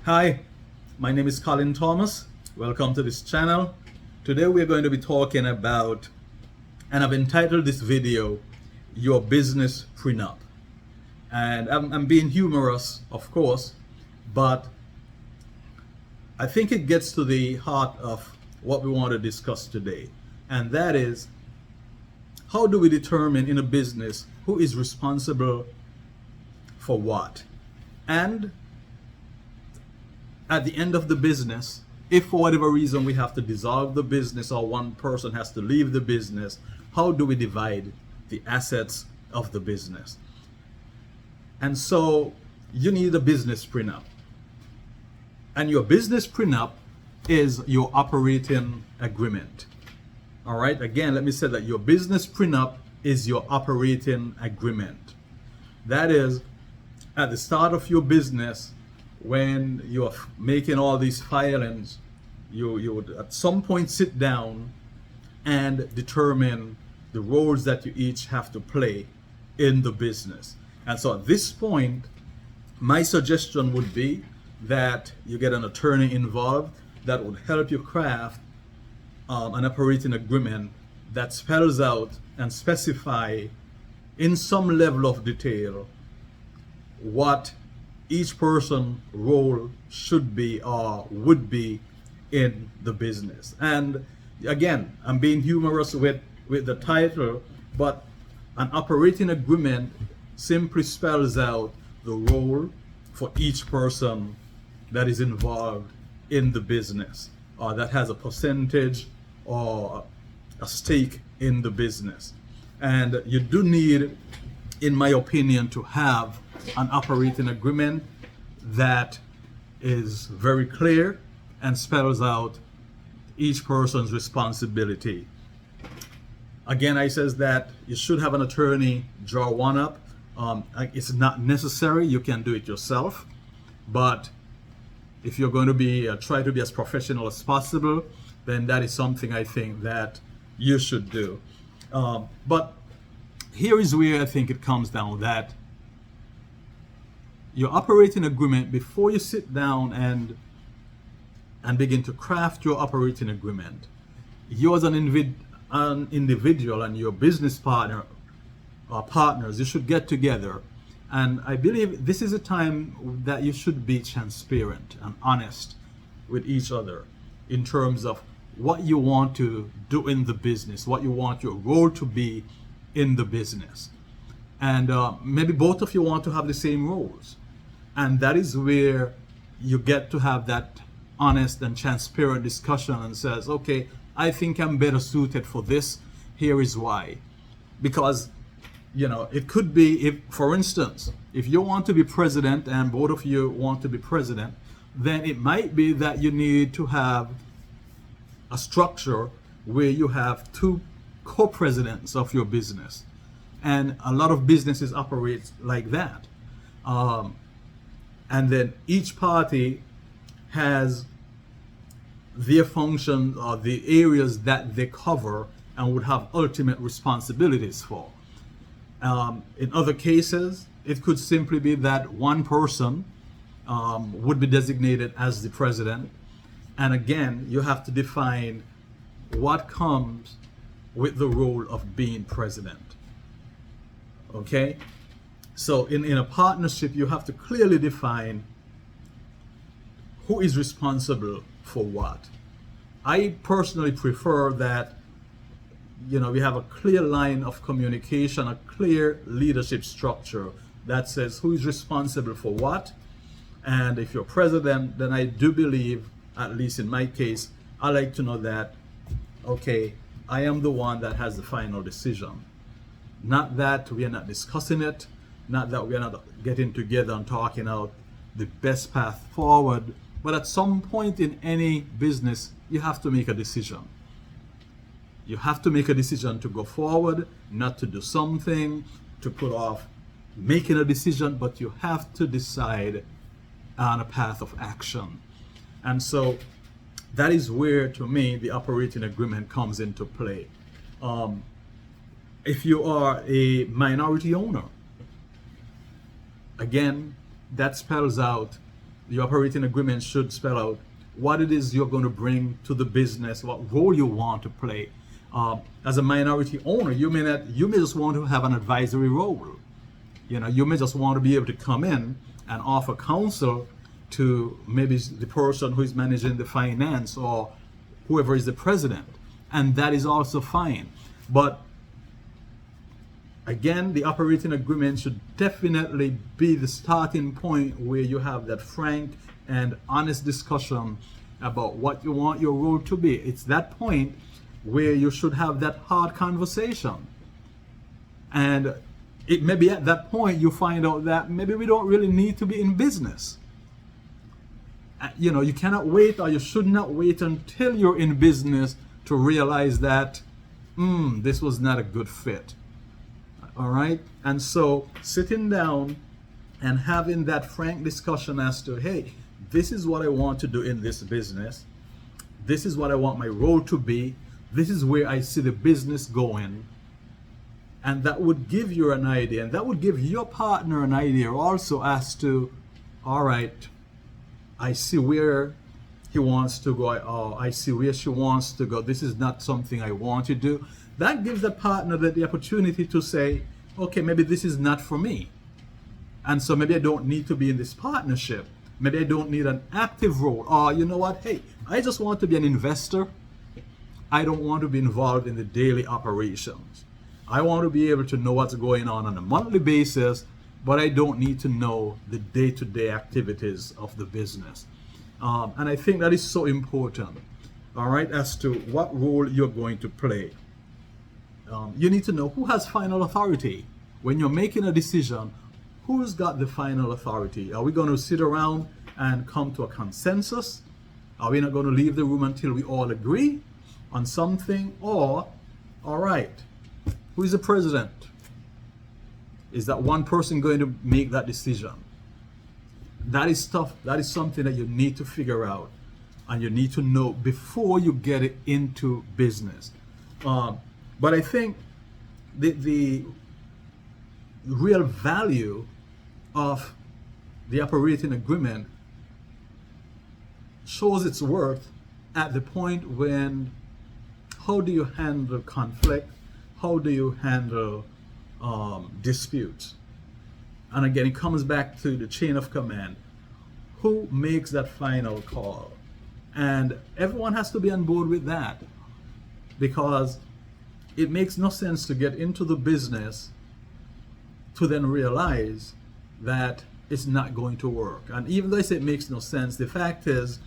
Hi, my name is Colin Thomas. Welcome to this channel. Today we're going to be talking about, and I've entitled this video, Your Business Prenup. And I'm being humorous, of course, but I think it gets to the heart of what we want to discuss today. And that is, how do we determine in a business who is responsible for what? And at the end of the business, if for whatever reason we have to dissolve the business or one person has to leave the business, how do we divide the assets of the business? And so you need a business prenup. And your business prenup is your operating agreement. All right, again, let me say that your business prenup is your operating agreement. That is, at the start of your business, when you're making all these filings, you would at some point sit down and determine the roles that you each have to play in the business. And so at this point, my suggestion would be that you get an attorney involved that would help you craft an operating agreement that spells out and specify in some level of detail what each person's role should be or would be in the business. And again, I'm being humorous with the title, but an operating agreement simply spells out the role for each person that is involved in the business or that has a percentage or a stake in the business. And you do need, in my opinion, to have an operating agreement that is very clear and spells out each person's responsibility. Again, I says that you should have an attorney draw one up. It's not necessary, you can do it yourself, but if you're going to be try to be as professional as possible, then that is something I think that you should do. But here is where I think it comes down, that your operating agreement, before you sit down and begin to craft your operating agreement, you as an individual and your business partner or partners, you should get together. And I believe this is a time that you should be transparent and honest with each other in terms of what you want to do in the business, what you want your role to be in the business. And maybe both of you want to have the same roles. And that is where you get to have that honest and transparent discussion and says, okay, I think I'm better suited for this. Here is why. Because, it could be, if, for instance, if you want to be president and both of you want to be president, then it might be that you need to have a structure where you have two co-presidents of your business. And a lot of businesses operate like that. And then each party has their function or the areas that they cover and would have ultimate responsibilities for. In other cases, it could simply be that one person would be designated as the president. And again, you have to define what comes with the role of being president. Okay? So in a partnership, you have to clearly define who is responsible for what. I personally prefer that, we have a clear line of communication, a clear leadership structure that says who is responsible for what. And if you're president, then I do believe, at least in my case, I like to know that, okay, I am the one that has the final decision. Not that we are not discussing it, not that we are not getting together and talking out the best path forward, but at some point in any business, you have to make a decision. You have to make a decision to go forward, not to do something, to put off making a decision, but you have to decide on a path of action. And so that is where, to me, the operating agreement comes into play. If you are a minority owner, again, that spells out the operating agreement should spell out what it is you're going to bring to the business, what role you want to play. As a minority owner, you may just want to have an advisory role. You may just want to be able to come in and offer counsel to maybe the person who is managing the finance or whoever is the president, and that is also fine. But again, the operating agreement should definitely be the starting point where you have that frank and honest discussion about what you want your role to be. It's that point where you should have that hard conversation. And it may be at that point you find out that maybe we don't really need to be in business. You cannot wait, or you should not wait until you're in business to realize that this was not a good fit. All right? And so sitting down and having that frank discussion as to, hey, this is what I want to do in this business. This is what I want my role to be. This is where I see the business going. And that would give you an idea, and that would give your partner an idea also as to, all right, I see where he wants to go. I see where she wants to go. This is not something I want to do. That gives the partner the opportunity to say, okay, maybe this is not for me. And so maybe I don't need to be in this partnership. Maybe I don't need an active role. Or you know what? Hey, I just want to be an investor. I don't want to be involved in the daily operations. I want to be able to know what's going on a monthly basis, but I don't need to know the day-to-day activities of the business. And I think that is so important, all right, as to what role you're going to play. You need to know who has final authority. When you're making a decision, who's got the final authority? Are we going to sit around and come to a consensus? Are we not going to leave the room until we all agree on something? Or, all right, who is the president? Is that one person going to make that decision? That is tough. That is something that you need to figure out, and you need to know before you get it into business. But I think the real value of the operating agreement shows its worth at the point when, how do you handle conflict? How do you handle disputes? And again, it comes back to the chain of command. Who makes that final call? And everyone has to be on board with that, because it makes no sense to get into the business to then realize that it's not going to work. And even though I say it makes no sense, the fact is,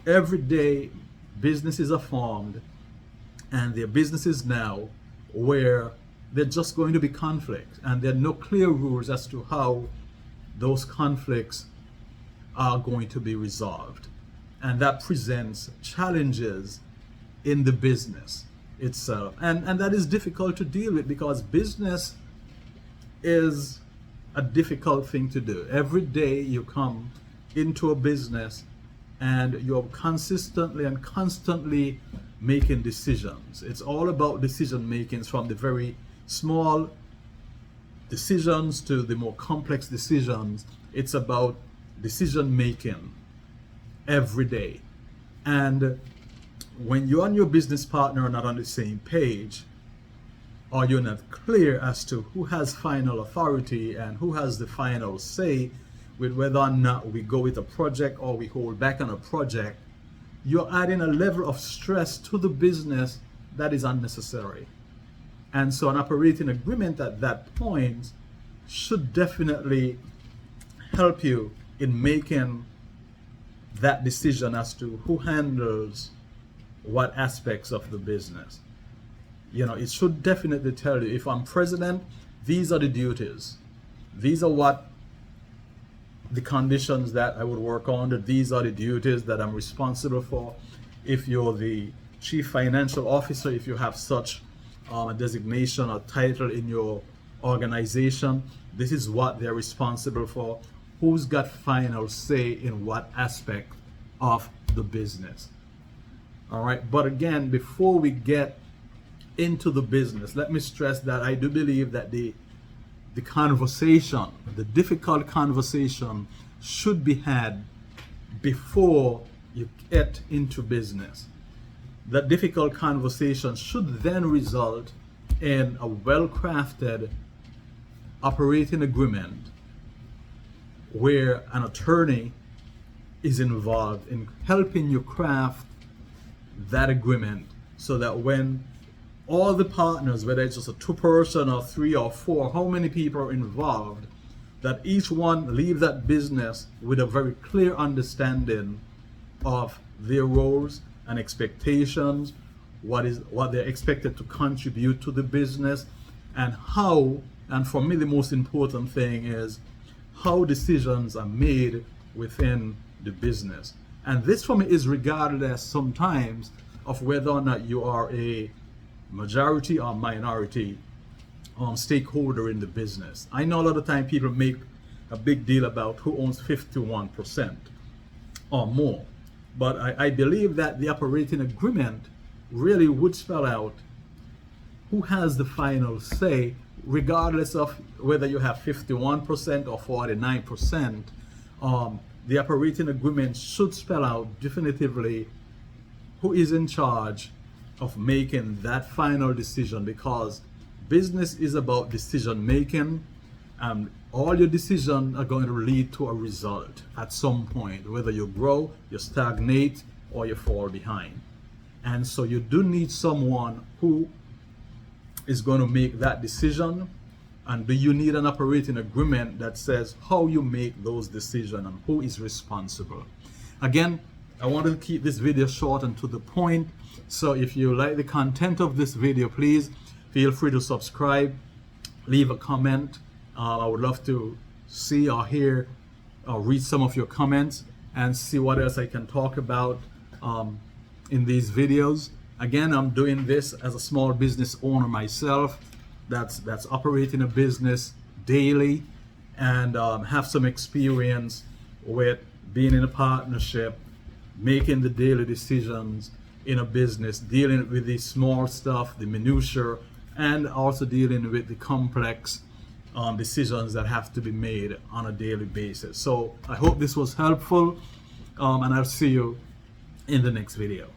every day businesses are formed, and there are businesses now where there's just going to be conflict, and there are no clear rules as to how those conflicts are going to be resolved. And that presents challenges in the business itself. And that is difficult to deal with, because business is a difficult thing to do. Every day you come into a business and you're consistently and constantly making decisions. It's all about decision making, from the very small decisions to the more complex decisions. It's about decision making every day. And when you and your business partner are not on the same page, or you're not clear as to who has final authority and who has the final say with whether or not we go with a project or we hold back on a project, you're adding a level of stress to the business that is unnecessary. And so an operating agreement at that point should definitely help you in making that decision as to who handles what aspects of the business. It should definitely tell you, if I'm president, these are the duties. These are what the conditions that I would work under. These are the duties that I'm responsible for. If you're the chief financial officer, if you have such a designation or title in your organization, this is what they're responsible for. Who's got final say in what aspect of the business? All right. But again, before we get into the business, let me stress that I do believe that the conversation, the difficult conversation, should be had before you get into business. That difficult conversation should then result in a well-crafted operating agreement where an attorney is involved in helping you craft that agreement, so that when all the partners, whether it's just a 2-person or 3 or 4, how many people are involved, that each one leave that business with a very clear understanding of their roles and expectations, what they're expected to contribute to the business, and how, and for me the most important thing is how decisions are made within the business. And this for me is regarded as sometimes of whether or not you are a majority or minority stakeholder in the business. I know a lot of time people make a big deal about who owns 51% or more, but I believe that the operating agreement really would spell out who has the final say, regardless of whether you have 51% or 49%. The operating agreement should spell out definitively who is in charge of making that final decision, because business is about decision making, and all your decisions are going to lead to a result at some point, whether you grow, you stagnate, or you fall behind. And so you do need someone who is going to make that decision. And do you need an operating agreement that says how you make those decisions and who is responsible? Again, I wanted to keep this video short and to the point. So if you like the content of this video, please feel free to subscribe, leave a comment. I would love to see or hear or read some of your comments and see what else I can talk about in these videos. Again, I'm doing this as a small business owner myself that's operating a business daily, and have some experience with being in a partnership, making the daily decisions in a business, dealing with the small stuff, the minutiae, and also dealing with the complex decisions that have to be made on a daily basis. So I hope this was helpful, and I'll see you in the next video.